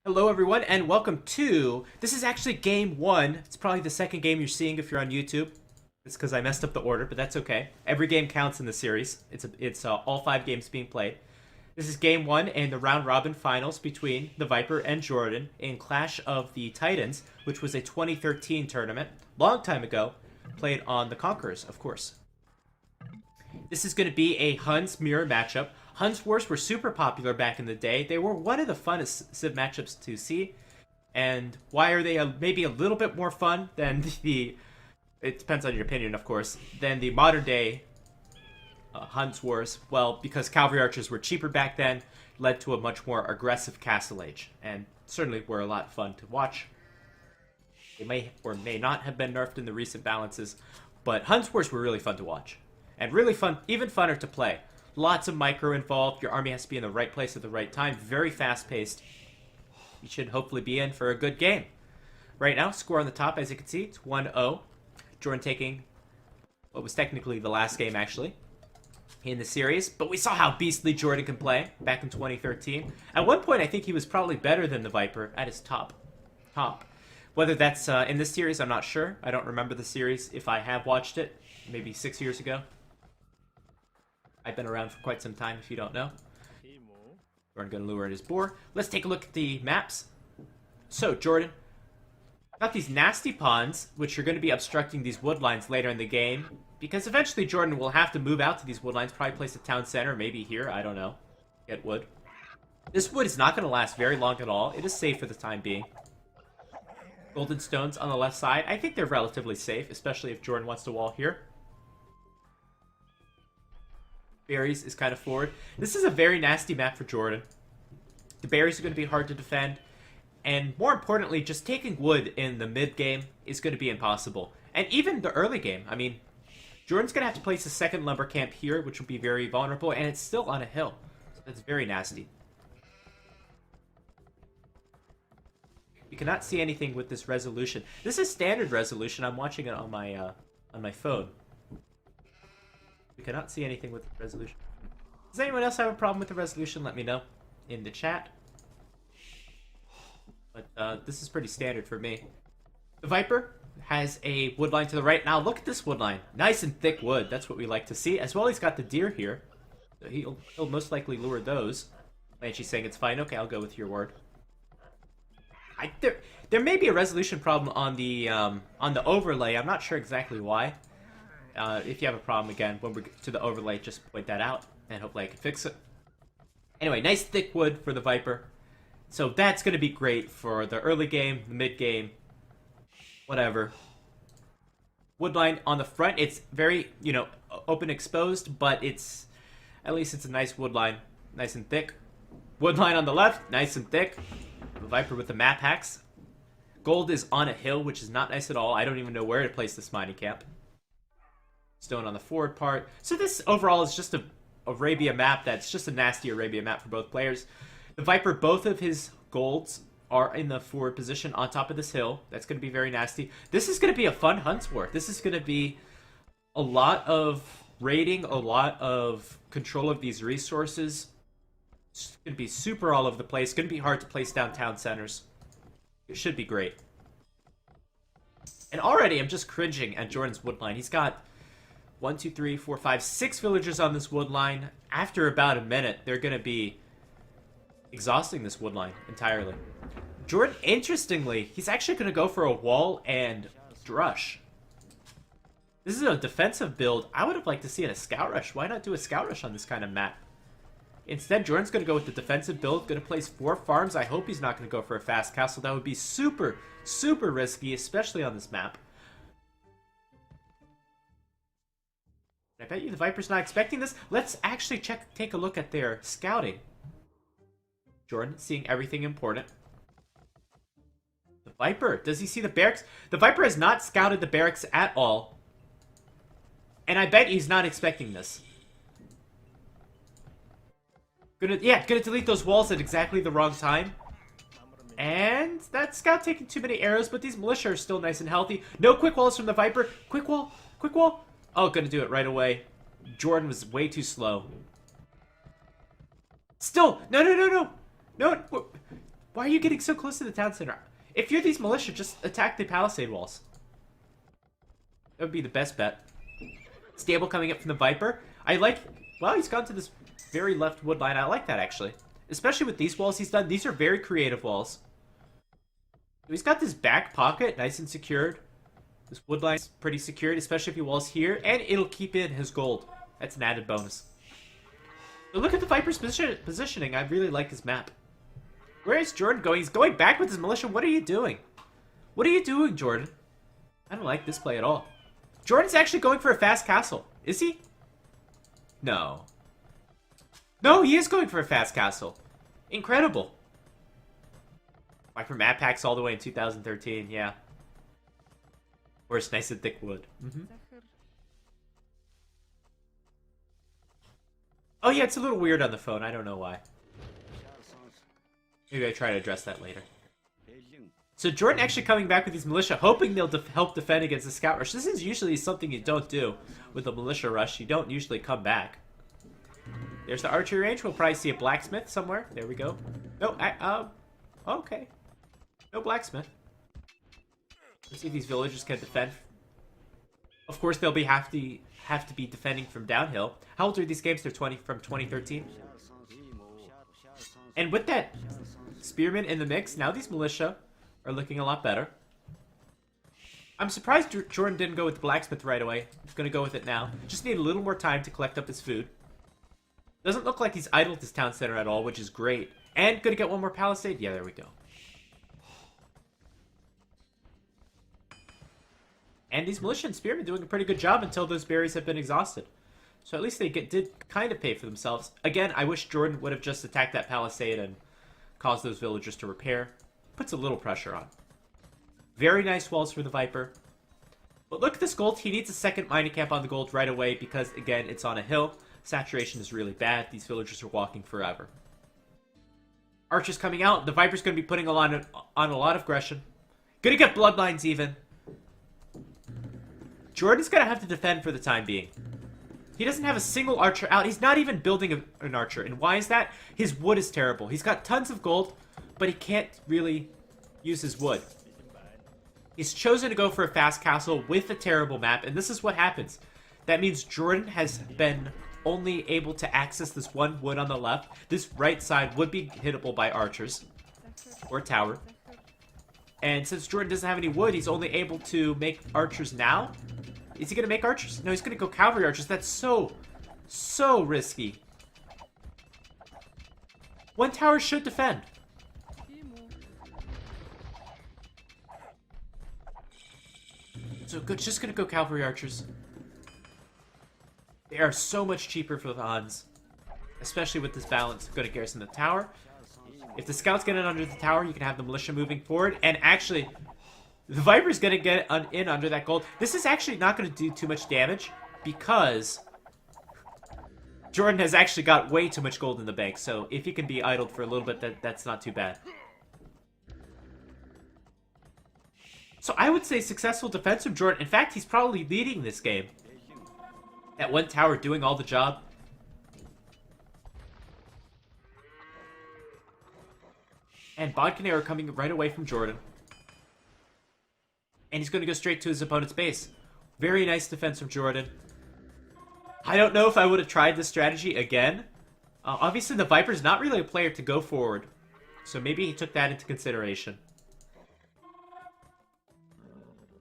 Hello everyone and welcome to, this is actually game one. It's probably the second game you're seeing if you're on YouTube. It's because I messed up the order, but that's okay. Every game counts in the series. It's all 5 games being played. This is game one and the round robin finals between the Viper and Jordan in Clash of the Titans, which was a 2013 tournament, long time ago, played on the Conquerors, of course. This is going to be a Huns mirror matchup. Huns Wars were super popular back in the day. They were one of the funnest Civ matchups to see. And why are they maybe a little bit more fun than it depends on your opinion, of course, than the modern day Huns Wars? Well, because cavalry archers were cheaper back then, led to a much more aggressive castle age, and certainly were a lot of fun to watch. They may or may not have been nerfed in the recent balances, but Huns Wars were really fun to watch. And really fun, even funner to play. Lots of micro involved. Your army has to be in the right place at the right time. Very fast-paced. You should hopefully be in for a good game. Right now, score on the top, as you can see, it's 1-0. Jordan taking what was technically the last game, actually, in the series. But we saw how beastly Jordan can play back in 2013. At one point, I think he was probably better than the Viper at his top. Whether that's in this series, I'm not sure. I don't remember the series if I have watched it. Maybe 6 years ago. I've been around for quite some time, if you don't know. Jordan gonna lure in his boar. Let's take a look at the maps. So, Jordan, got these nasty pawns, which are going to be obstructing these wood lines later in the game, because eventually Jordan will have to move out to these wood lines, probably place a town center, maybe here, I don't know. Get wood. This wood is not going to last very long at all. It is safe for the time being. Golden stones on the left side. I think they're relatively safe, especially if Jordan wants to wall here. Berries is kind of forward. This is a very nasty map for Jordan. The berries are going to be hard to defend. And more importantly, just taking wood in the mid game is going to be impossible. And even the early game. I mean, Jordan's going to have to place a second lumber camp here, which will be very vulnerable. And it's still on a hill. So that's very nasty. You cannot see anything with this resolution. This is standard resolution. I'm watching it on my phone. We cannot see anything with the resolution. Does anyone else have a problem with the resolution? Let me know in the chat. But this is pretty standard for me. The Viper has a wood line to the right. Now look at this wood line. Nice and thick wood. That's what we like to see. As well, he's got the deer here. So he'll most likely lure those. Banshee's saying it's fine. Okay, I'll go with your word. There may be a resolution problem on the overlay. I'm not sure exactly why. If you have a problem, again, when we get to the overlay, just point that out, and hopefully I can fix it. Anyway, nice thick wood for the Viper. So that's going to be great for the early game, the mid game, whatever. Woodline on the front, it's very, open exposed, but at least it's a nice woodline, nice and thick. Woodline on the left, nice and thick. The Viper with the map hacks. Gold is on a hill, which is not nice at all. I don't even know where to place this mining camp. Stone on the forward part. So this overall is just a Arabia map that's just a nasty Arabia map for both players. The Viper, both of his golds are in the forward position on top of this hill. That's going to be very nasty. This is going to be a fun Huns War. This is going to be a lot of raiding, a lot of control of these resources. It's going to be super all over the place. It's going to be hard to place down town centers. It should be great. And already I'm just cringing at Jordan's woodline. He's got 1, 2, 3, 4, 5, 6 villagers on this wood line. After about a minute, they're going to be exhausting this wood line entirely. Jordan, interestingly, he's actually going to go for a wall and drush. This is a defensive build. I would have liked to see a scout rush. Why not do a scout rush on this kind of map? Instead, Jordan's going to go with the defensive build. Going to place 4 farms. I hope he's not going to go for a fast castle. That would be super, super risky, especially on this map. I bet you the Viper's not expecting this. Let's actually take a look at their scouting. Jordan seeing everything important. The Viper, does he see the barracks? The Viper has not scouted the barracks at all. And I bet he's not expecting this. Gonna delete those walls at exactly the wrong time. And that scout taking too many arrows, but these militia are still nice and healthy. No quick walls from the Viper. Quick wall, quick wall. Oh, gonna do it right away. Jordan was way too slow. Still, no. Why are you getting so close to the town center? If you're these militia, just attack the palisade walls. That would be the best bet. Stable coming up from the Viper. I like... Well, he's gone to this very left wood line. I like that, actually. Especially with these walls he's done. These are very creative walls. He's got this back pocket nice and secured. This wood line's pretty secured, especially if he walls here. And it'll keep in his gold. That's an added bonus. But look at the Viper's positioning. I really like his map. Where is Jordan going? He's going back with his militia. What are you doing? What are you doing, Jordan? I don't like this play at all. Jordan's actually going for a fast castle. Is he? No. No, he is going for a fast castle. Incredible. Viper map packs all the way in 2013, yeah. Or it's nice and thick wood. Oh yeah, it's a little weird on the phone. I don't know why. Maybe I try to address that later. So Jordan actually coming back with these militia, hoping they'll help defend against the scout rush. This is usually something you don't do with a militia rush. You don't usually come back. There's the archery range. We'll probably see a blacksmith somewhere. There we go. No, okay. No blacksmith. Let's see if these villagers can defend. Of course, they'll have to be defending from downhill. How old are these games? They're from 2013. And with that spearman in the mix, now these militia are looking a lot better. I'm surprised Jordan didn't go with the blacksmith right away. He's going to go with it now. Just need a little more time to collect up his food. Doesn't look like he's idled his town center at all, which is great. And going to get one more palisade? Yeah, there we go. And these militia and spearmen doing a pretty good job until those berries have been exhausted. So at least they did kind of pay for themselves. Again, I wish Jordan would have just attacked that palisade and caused those villagers to repair. Puts a little pressure on. Very nice walls for the Viper. But look at this gold. He needs a second mining camp on the gold right away because, again, it's on a hill. Saturation is really bad. These villagers are walking forever. Archers coming out. The Viper's going to be putting on a lot of aggression. Going to get bloodlines even. Jordan's going to have to defend for the time being. He doesn't have a single archer out. He's not even building an archer. And why is that? His wood is terrible. He's got tons of gold, but he can't really use his wood. He's chosen to go for a fast castle with a terrible map, and this is what happens. That means Jordan has been only able to access this one wood on the left. This right side would be hittable by archers or tower. And since Jordan doesn't have any wood, he's only able to make archers now. Is he going to make archers? No, he's going to go cavalry archers. That's so risky. One tower should defend. So good, just going to go cavalry archers. They are so much cheaper for the Huns. Especially with this balance. Going to garrison the tower. If the scouts get in under the tower, you can have the militia moving forward. And actually, the Viper's going to get in under that gold. This is actually not going to do too much damage because Jordan has actually got way too much gold in the bank. So if he can be idled for a little bit, that's not too bad. So I would say successful defense from Jordan. In fact, he's probably leading this game. That one tower doing all the job. And Bodkinare coming right away from Jordan. And he's going to go straight to his opponent's base. Very nice defense from Jordan. I don't know if I would have tried this strategy again. Obviously, the Viper's not really a player to go forward. So maybe he took that into consideration.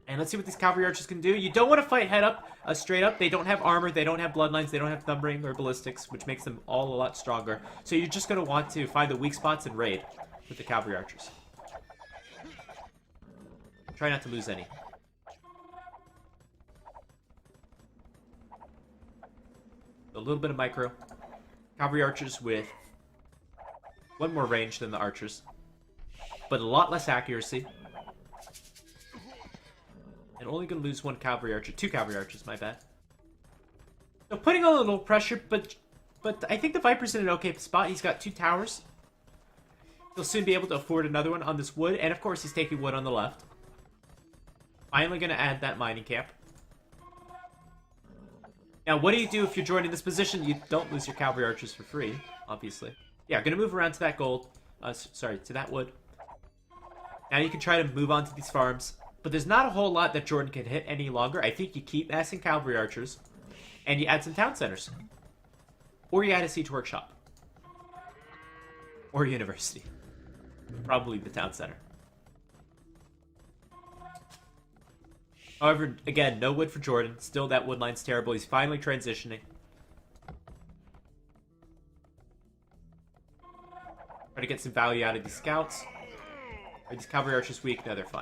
And let's see what these cavalry archers can do. You don't want to fight head up, straight up. They don't have armor, they don't have bloodlines, they don't have numbering or ballistics, which makes them all a lot stronger. So you're just going to want to find the weak spots and raid with the cavalry archers. Try not to lose any. A little bit of micro. Cavalry archers with one more range than the archers, but a lot less accuracy. And only going to lose one cavalry archer. Two cavalry archers, my bad. So putting on a little pressure, but I think the Viper's in an okay spot. He's got two towers. He'll soon be able to afford another one on this wood. And of course, he's taking wood on the left. Finally going to add that mining camp. Now, what do you do if you're joining this position? You don't lose your cavalry archers for free, obviously. Yeah, going to move around to that gold. Sorry, to that wood. Now you can try to move on to these farms, but there's not a whole lot that Jordan can hit any longer. I think you keep massing cavalry archers, and you add some town centers. Or you add a siege workshop. Or university. Probably the town center. However, again, no wood for Jordan. Still, that wood line's terrible. He's finally transitioning. Try to get some value out of these scouts. Are these cavalry archers weak? No, they're fine.